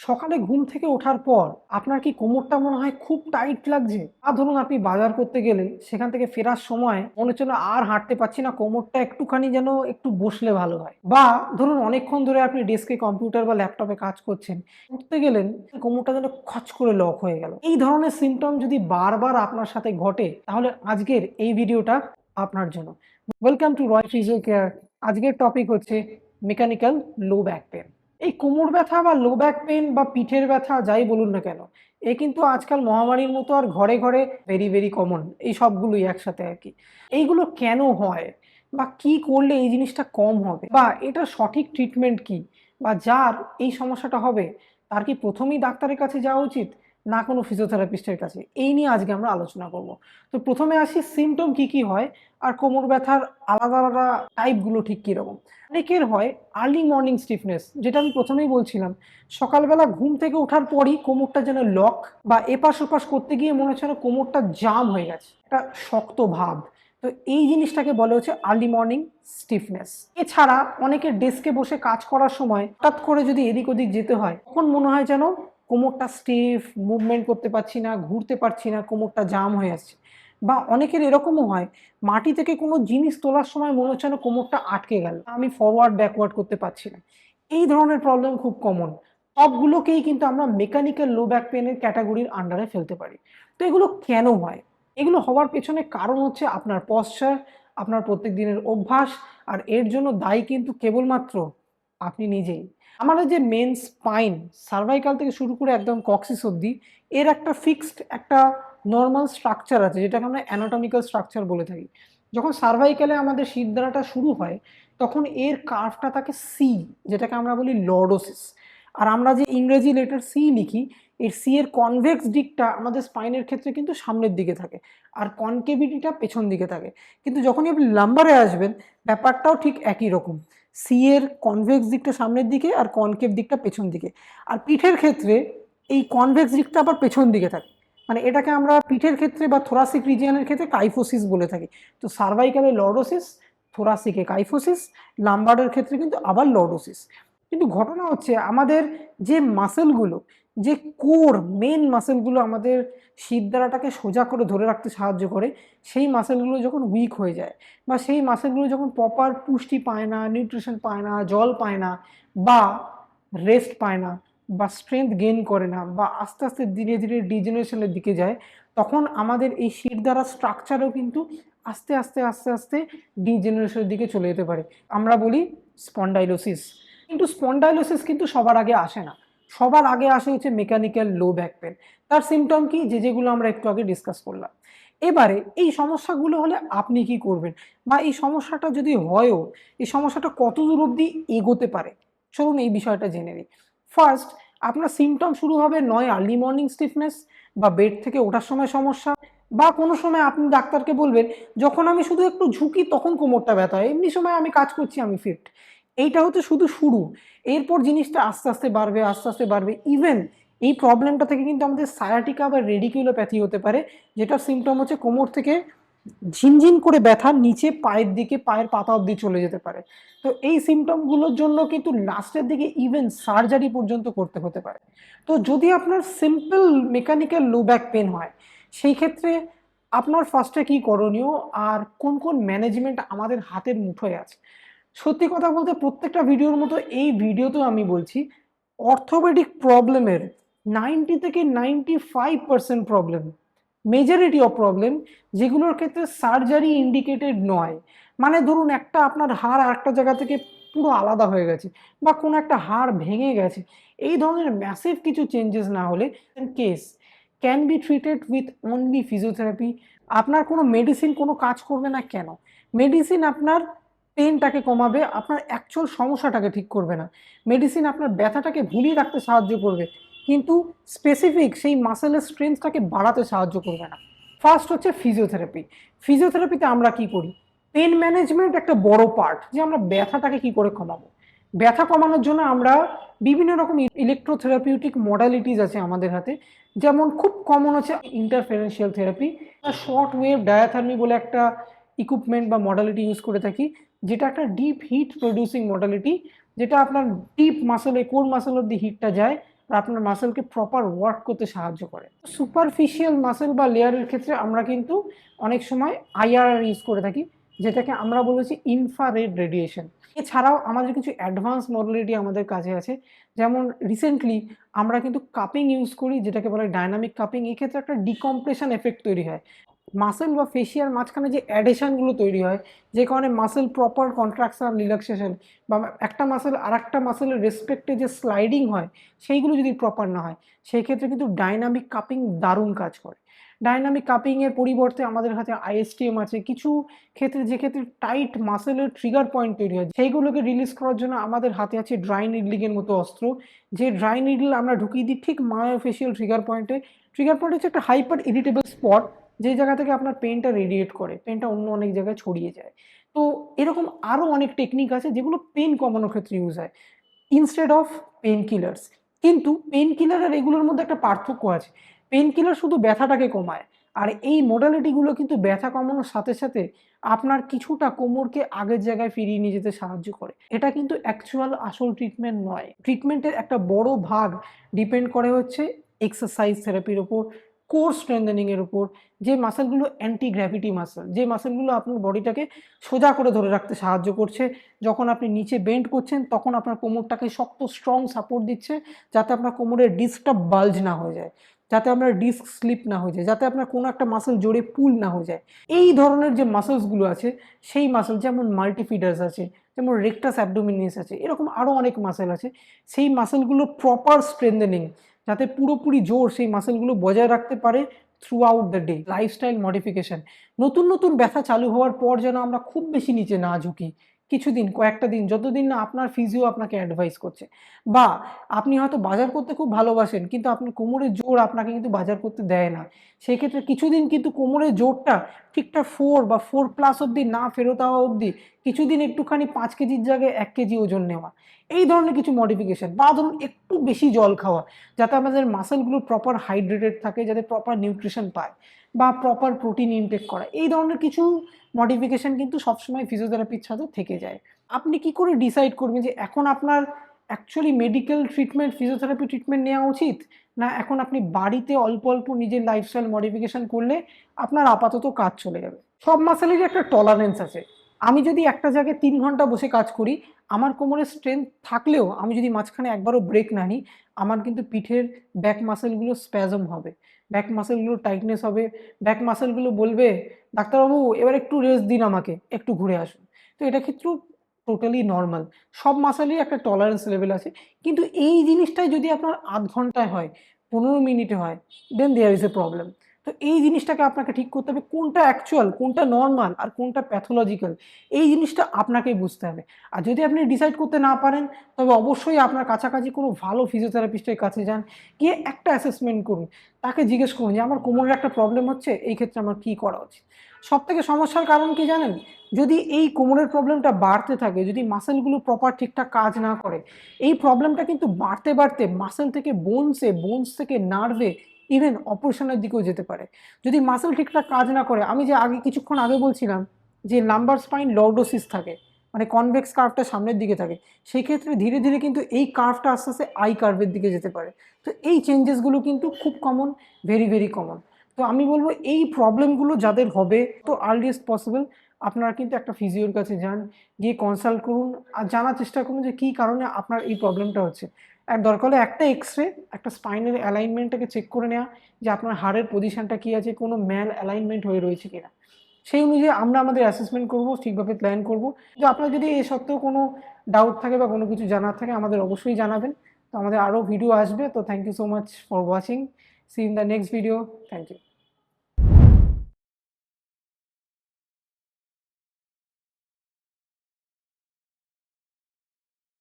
সকালে ঘুম থেকে ওঠার পর আপনার কি কোমরটা মনে হয় খুব টাইট লাগছে? আর ধরুন আপনি বাজার করতে গেলে সেখান থেকে ফেরার সময় মনে হচ্ছে না আর হাঁটতে পারছি না, কোমরটা একটুখানি যেন একটু বসলে ভালো হয়। বা ধরুন অনেকক্ষণ ধরে আপনি ডেস্কে কম্পিউটার বা ল্যাপটপে কাজ করছেন, উঠতে গেলেন কোমরটা যেন খচ করে লক হয়ে গেল। এই ধরনের সিম্পটম যদি বারবার আপনার সাথে ঘটে তাহলে আজকের এই ভিডিওটা আপনার জন্য। Welcome to Roy physio care. আজকের টপিক হচ্ছে মেকানিক্যাল লো ব্যাক পেন। এই কোমর ব্যথা বা লো ব্যাক পেন বা পিঠের ব্যথা যাই বলুন না কেন, এ কিন্তু আজকাল মহামারীর মতো আর ঘরে ঘরে ভেরি ভেরি কমন, এই সবগুলোই একসাথে আর কি। এইগুলো কেন হয় বা কি করলে এই জিনিসটা কম হবে বা এটা সঠিক ট্রিটমেন্ট কি, বা যার এই সমস্যাটা হবে তার কি প্রথমেই ডাক্তারের কাছে যাওয়া উচিত না কোনো ফিজিওথেরাপিস্টের কাছে, এই নিয়ে আজকে আমরা আলোচনা করব। তো প্রথমে আসি সিমটম কি কি হয় আর কোমর ব্যথার আলাদা আলাদা টাইপগুলো ঠিক কীরকম। অনেকের হয় আর্লি মর্নিং স্টিফনেস, যেটা আমি প্রথমেই বলছিলাম, সকালবেলা ঘুম থেকে ওঠার পরই কোমরটা যেন লক বা এপাশ ওপাশ করতে গিয়ে মনে হচ্ছে যেন কোমরটা জাম হয়ে গেছে, একটা শক্ত ভাব। তো এই জিনিসটাকে বলে হচ্ছে আর্লি মর্নিং স্টিফনেস। এছাড়া অনেকের ডেস্কে বসে কাজ করার সময় হঠাৎ করে যদি এদিক ওদিক যেতে হয় তখন মনে হয় যেন কোমরটা স্টিফ, মুভমেন্ট করতে পারছি না, ঘুরতে পারছি না, কোমরটা জাম হয়ে আসছে। বা অনেকের এরকমও হয় মাটি থেকে কোনো জিনিস তোলার সময় মনে হচ্ছে যেন কোমরটা আটকে গেল, আমি ফরওয়ার্ড ব্যাকওয়ার্ড করতে পারছি না। এই ধরনের প্রবলেম খুব কমন। সবগুলোকেই কিন্তু আমরা মেকানিক্যাল লো ব্যাক পেনের ক্যাটাগরির আন্ডারে ফেলতে পারি। তো এগুলো কেন হয়? এগুলো হওয়ার পেছনে কারণ হচ্ছে আপনার পশ্চার, আপনার প্রত্যেক দিনের অভ্যাস, আর এর জন্য দায়ী কিন্তু কেবলমাত্র আপনি নিজেই। আমাদের যে মেন স্পাইন, সার্ভাইকাল থেকে শুরু করে একদম কক্সিস অবধি, এর একটা ফিক্সড একটা নর্মাল স্ট্রাকচার আছে যেটাকে আমরা অ্যানাটমিক্যাল স্ট্রাকচার বলে থাকি। যখন সার্ভাইকালে আমাদের শিরদাঁড়াটা শুরু হয় তখন এর কার্ভটা থাকে সি, যেটাকে আমরা বলি লর্ডোসিস। আর আমরা যে ইংরেজি লেটার সি লিখি, এর সি এর কনভেক্স দিকটা আমাদের স্পাইনের ক্ষেত্রে কিন্তু সামনের দিকে থাকে আর কনকেভিটিটা পেছন দিকে থাকে। কিন্তু যখনই আপনি লাম্বারে আসবেন ব্যাপারটাও ঠিক একই রকম, সি এর কনভেক্স দিকটা সামনের দিকে আর কনকেভ দিকটা পেছন দিকে। আর পিঠের ক্ষেত্রে এই কনভেক্স দিকটা আবার পেছন দিকে থাকে, মানে এটাকে আমরা পিঠের ক্ষেত্রে বা থোরাসিক রিজিয়নের ক্ষেত্রে কাইফোসিস বলে থাকি। তো সার্ভাইকালে লর্ডোসিস, থোরাসিকে কাইফোসিস, লাম্বারের ক্ষেত্রে কিন্তু আবার লর্ডোসিস। কিন্তু ঘটনা হচ্ছে আমাদের যে মাসেলগুলো, যে কোর মেন মাসেলগুলো আমাদের শিরদাঁড়াটাকে সোজা করে ধরে রাখতে সাহায্য করে, সেই মাসেলগুলো যখন উইক হয়ে যায় বা সেই মাসেলগুলো যখন প্রপার পুষ্টি পায় না, নিউট্রিশন পায় না, জল পায় না, বা রেস্ট পায় না, বা স্ট্রেংথ গেইন করে না, বা আস্তে আস্তে ধীরে ধীরে ডিজেনারেশনের দিকে যায়, তখন আমাদের এই শিরদাঁড়ার স্ট্রাকচারও কিন্তু আস্তে আস্তে আস্তে আস্তে ডিজেনারেশনের দিকে চলে যেতে পারে। আমরা বলি স্পন্ডাইলোসিস। কিন্তু স্পন্ডাইলোসিস কিন্তু সবার আগে আসে না, সবার আগে আসে হচ্ছে মেকানিক্যাল লো ব্যাক পেন। তার সিমটম কি, যেগুলো আমরা একটু আগে ডিসকাস করলাম। এবারে এই সমস্যাগুলো হলে আপনি কি করবেন, বা এই সমস্যাটা যদি হয়ও এই সমস্যাটা কত দূর অবধি এগোতে পারে, চলুন এই বিষয়টা জেনে নিই। ফার্স্ট, আপনার সিমটম শুরু হবে নয় আর্লি মর্নিং স্টিফনেস বা বেড থেকে ওঠার সময় সমস্যা, বা কোনো সময় আপনি ডাক্তারকে বলবেন যখন আমি শুধু একটু ঝুঁকি তখন কোমরটা ব্যথা হয়, এমনি সময় আমি কাজ করছি আমি ফিট। এইটা হচ্ছে শুধু শুরু, এরপর জিনিসটা আস্তে আস্তে বাড়বে, আস্তে আস্তে বাড়বে। ইভেন এই প্রবলেমটা থেকে কিন্তু আমাদের সায়াটিকা বা রেডিকুলোপ্যাথি হতে পারে, যেটা সিমটম হচ্ছে কোমর থেকে ঝিনঝিন করে ব্যথা নিচে পায়ের দিকে, পায়ের পাতা অবধি চলে যেতে পারে। তো এই সিমটমগুলোর জন্য কিন্তু লাস্টের দিকে ইভেন সার্জারি পর্যন্ত করতে হতে পারে। তো যদি আপনার simple mechanical low back pain হয় সেই ক্ষেত্রে আপনার ফার্স্টে কি করণীয় আর কোন কোন ম্যানেজমেন্ট আমাদের হাতের মুঠোয় আছে। সত্যি কথা বলতে প্রত্যেকটা ভিডিওর মতো এই ভিডিওতেও আমি বলছি, অর্থোপেডিক প্রবলেমের 90 থেকে 95% প্রবলেম, মেজরিটি অফ প্রবলেম, যেগুলোর ক্ষেত্রে সার্জারি ইন্ডিকেটেড নয়। মানে ধরুন একটা আপনার হাড় আর একটা জায়গা থেকে পুরো আলাদা হয়ে গেছে, বা কোনো একটা হাড় ভেঙে গেছে, এই ধরনের ম্যাসিভ কিছু চেঞ্জেস না হলে case can be treated with only physiotherapy. আপনার কোনো মেডিসিন কোনো কাজ করবে না। কেন? মেডিসিন আপনার পেনটাকে কমাবে, আপনার অ্যাকচুয়াল সমস্যাটাকে ঠিক করবে না। মেডিসিন আপনার ব্যথাটাকে ভুলিয়ে রাখতে সাহায্য করবে, কিন্তু স্পেসিফিক সেই মাসেলের স্ট্রেংথটাকে বাড়াতে সাহায্য করবে না। ফার্স্ট হচ্ছে ফিজিওথেরাপি। ফিজিওথেরাপিতে আমরা কি করি, পেন ম্যানেজমেন্ট একটা বড় পার্ট, যে আমরা ব্যথাটাকে কি করে কমাবো। ব্যথা কমানোর জন্য আমরা বিভিন্ন রকম ইলেকট্রোথেরাপিউটিক মডালিটিস আছে আমাদের হাতে। যেমন খুব কমন হচ্ছে ইন্টারফেরেন্সিয়াল থেরাপি, শর্ট ওয়েভ ডায়াথার্মি বলে একটা ইকুইপমেন্ট বা মডালিটি ইউজ করে থাকি, যেটা একটা ডিপ হিট প্রডিউসিং মডালিটি, যেটা আপনার ডিপ মাসেলে, কোর মাসেল অব্দি হিটটা যায় আর আপনার মাসেলকে প্রপার ওয়ার্ক করতে সাহায্য করে। সুপারফিশিয়াল মাসেল বা লেয়ারের ক্ষেত্রে আমরা কিন্তু অনেক সময় আইআরআর ইউজ করে থাকি, যেটাকে আমরা বলেছি ইনফ্রারেড রেডিয়েশন। এছাড়াও আমাদের কিছু অ্যাডভান্স মডালিটি আমাদের কাছে আছে, যেমন রিসেন্টলি আমরা কিন্তু কাপিং ইউজ করি, যেটাকে বলে ডায়নামিক কাপিং। এক্ষেত্রে একটা ডিকম্প্রেশন এফেক্ট তৈরি হয় মাসেল বা ফেসিয়ার মাঝখানে, যে অ্যাডেশনগুলো তৈরি হয়, যে কারণে মাসেল প্রপার কন্ট্রাকশন রিল্যাক্সেশন বা একটা মাসেল আর একটা মাসেলের রেসপেক্টে যে স্লাইডিং হয় সেইগুলো যদি প্রপার না হয়, সেই ক্ষেত্রে কিন্তু ডাইনামিক কাপিং দারুণ কাজ করে। ডাইনামিক কাপিংয়ের পরিবর্তে আমাদের কাছে আইএসটিএম আছে। কিছু ক্ষেত্রে যে ক্ষেত্রে টাইট মাসেলের ট্রিগার পয়েন্ট তৈরি হয়, সেইগুলোকে রিলিজ করার জন্য আমাদের হাতে আছে ড্রাই নিডলিংয়ের মতো অস্ত্র। যে ড্রাই নিডল আমরা ঢুকিয়ে দিই ঠিক মায়োফেশিয়াল ট্রিগার পয়েন্টে। ট্রিগার পয়েন্ট হচ্ছে একটা হাইপার ইরিটেবল স্পট, যে জায়গা থেকে আপনার পেনটা রেডিয়েট করে, পেনটা অন্য অনেক জায়গায় ছড়িয়ে যায়। তো এরকম আরও অনেক টেকনিক আছে যেগুলো পেন কমানোর ক্ষেত্রে ইউজ হয় ইনস্টেড অফ পেন কিলার্স। কিন্তু পেন কিলার আর এগুলোর মধ্যে একটা পার্থক্য আছে। পেন কিলার শুধু ব্যথাটাকে কমায়, আর এই মোডালিটিগুলো কিন্তু ব্যথা কমানোর সাথে সাথে আপনার কিছুটা কোমরকে আগের জায়গায় ফিরিয়ে নিয়ে যেতে সাহায্য করে। এটা কিন্তু অ্যাকচুয়াল আসল ট্রিটমেন্ট নয়। ট্রিটমেন্টের একটা বড় ভাগ ডিপেন্ড করে হচ্ছে এক্সারসাইজ থেরাপির ওপর, কোর স্ট্রেংথেনিংয়ের উপর, যে মাসেলগুলো অ্যান্টি গ্র্যাভিটি মাসেল, যে মাসেলগুলো আপনার বডিটাকে সোজা করে ধরে রাখতে সাহায্য করছে। যখন আপনি নিচে বেন্ড করছেন তখন আপনার কোমরটাকে শক্ত স্ট্রং সাপোর্ট দিচ্ছে, যাতে আপনার কোমরের ডিস্কটা বাল্জ না হয়ে যায়, যাতে আপনার ডিস্ক স্লিপ না হয়ে যায়, যাতে আপনার কোনো একটা মাসেল জোরে পুল না হয়ে যায়। এই ধরনের যে মাসেলসগুলো আছে, সেই মাসেল যেমন মাল্টিফিডার্স আছে, যেমন রেকটাস অ্যাবডোমিনিস আছে, এরকম আরও অনেক মাসেল আছে। সেই মাসেলগুলো প্রপার স্ট্রেংথেনিং, যাতে পুরোপুরি জোর সেই মাসেলগুলো বজায় রাখতে পারে through out the day. Lifestyle modification, নতুন নতুন ব্যথা চালু হওয়ার পর যেন আমরা খুব বেশি নিচে না ঝুঁকি। কিছুদিন, কয়েকটা দিন, যতদিন না আপনার ফিজিও আপনাকে অ্যাডভাইস করছে, বা আপনি হয়তো বাজার করতে খুব ভালোবাসেন কিন্তু আপনার কোমরের জোর আপনাকে কিন্তু বাজার করতে দেয় না, সেই ক্ষেত্রে কিছুদিন কিন্তু কোমরের জোরটা ঠিকঠাক 4 বা 4+ অবধি না ফেরত হওয়া অবধি কিছুদিন একটুখানি 5 কেজির জায়গায় 1 কেজি ওজন নেওয়া, এই ধরনের কিছু মডিফিকেশন, বা ধরুন একটু বেশি জল খাওয়া, যাতে আমাদের মাসেলগুলো প্রপার হাইড্রেটেড থাকে, যাতে প্রপার নিউট্রিশন পায়, বা প্রপার প্রোটিন ইনটেক করা, এই ধরনের কিছু মডিফিকেশন কিন্তু সবসময় ফিজিওথেরাপির সাথে থেকে যায়। আপনি কি করে ডিসাইড করবেন যে এখন আপনার actually medical treatment, physiotherapy treatment নেওয়া উচিত, না এখন আপনি বাড়িতে অল্প অল্প নিজের লাইফস্টাইল মডিফিকেশন করলে আপনার আপাতত কাজ চলে যাবে? সব মাসেলেরই একটা টলারেন্স আছে। আমি যদি একটা জায়গায় 3 ঘন্টা বসে কাজ করি, আমার কোমরের স্ট্রেংথ থাকলেও আমি যদি মাঝখানে একবারও ব্রেক না নিই, আমার কিন্তু পিঠের ব্যাক মাসেলগুলো স্প্যাজম হবে, ব্যাক মাসেলগুলো টাইটনেস হবে, ব্যাক মাসেলগুলো বলবে, ডাক্তারবাবু এবার একটু রেস্ট দিন, আমাকে একটু ঘুরে আসুন। তো এটা ক্ষেত্রেও টোটালি নরমাল। সব মাসেলই একটা টলারেন্স লেভেল আছে। কিন্তু এই জিনিসটাই যদি আপনার ০.৫ ঘন্টায় হয়, ১৫ মিনিটে হয়, দেন দেয়ার ইজ এ প্রবলেম। তো এই জিনিসটাকে আপনাকে ঠিক করতে হবে, কোনটা অ্যাকচুয়াল, কোনটা নরমাল আর কোনটা প্যাথোলজিক্যাল, এই জিনিসটা আপনাকেই বুঝতে হবে। আর যদি আপনি ডিসাইড করতে না পারেন, তবে অবশ্যই আপনার কাছাকাছি কোনো ভালো ফিজিওথেরাপিস্টের কাছে যান, গিয়ে একটা অ্যাসেসমেন্ট করুন। তাকে জিজ্ঞেস করুন যে আমার কোমরের একটা প্রবলেম হচ্ছে, এই ক্ষেত্রে আমার কী করা উচিত? সবথেকে সমস্যার কারণ কি জানেন? যদি এই কোমরের প্রবলেমটা বাড়তে থাকে, যদি মাসেলগুলো প্রপার ঠিকঠাক কাজ না করে, এই প্রবলেমটা কিন্তু বাড়তে বাড়তে মাসেল থেকে বোনসে, বোনস থেকে নার্ভে, ইভেন অপারেশনের দিকেও যেতে পারে। যদি মাসেল ঠিকঠাক কাজ না করে, আমি যে কিছুক্ষণ আগে বলছিলাম যে লাম্বার স্পাইন লর্ডোসিস থাকে, মানে কনভেক্স কার্ভটা সামনের দিকে থাকে, সেই ক্ষেত্রে ধীরে ধীরে কিন্তু এই কার্ভটা আস্তে আস্তে আই কার্ভের দিকে যেতে পারে। তো এই চেঞ্জেসগুলো কিন্তু খুব কমন, ভেরি ভেরি কমন। তো আমি বলবো এই প্রবলেমগুলো যাদের হবে, তো আর্লিয়েস্ট পসিবল আপনারা কিন্তু একটা ফিজিওর কাছে যান, গিয়ে কনসাল্ট করুন, আর জানার চেষ্টা করুন যে কী কারণে আপনার এই প্রবলেমটা হচ্ছে। আর দরকার হলে একটা এক্স-রে, একটা স্পাইনের অ্যালাইনমেন্টটাকে চেক করে নেওয়া, যে আপনার হাড়ের পজিশনটা কী আছে, কোনো ম্যাল অ্যালাইনমেন্ট হয়ে রয়েছে কিনা। সেই অনুযায়ী আমরা আমাদের অ্যাসেসমেন্ট করবো, ঠিকভাবে প্ল্যান করবো। যে আপনার যদি এ সত্ত্বেও কোনো ডাউট থাকে বা কোনো কিছু জানার থাকে, আমাদের অবশ্যই জানাবেন। তো আমাদের আরও ভিডিও আসবে। তো thank you so much for watching. See in the next video. Thank you.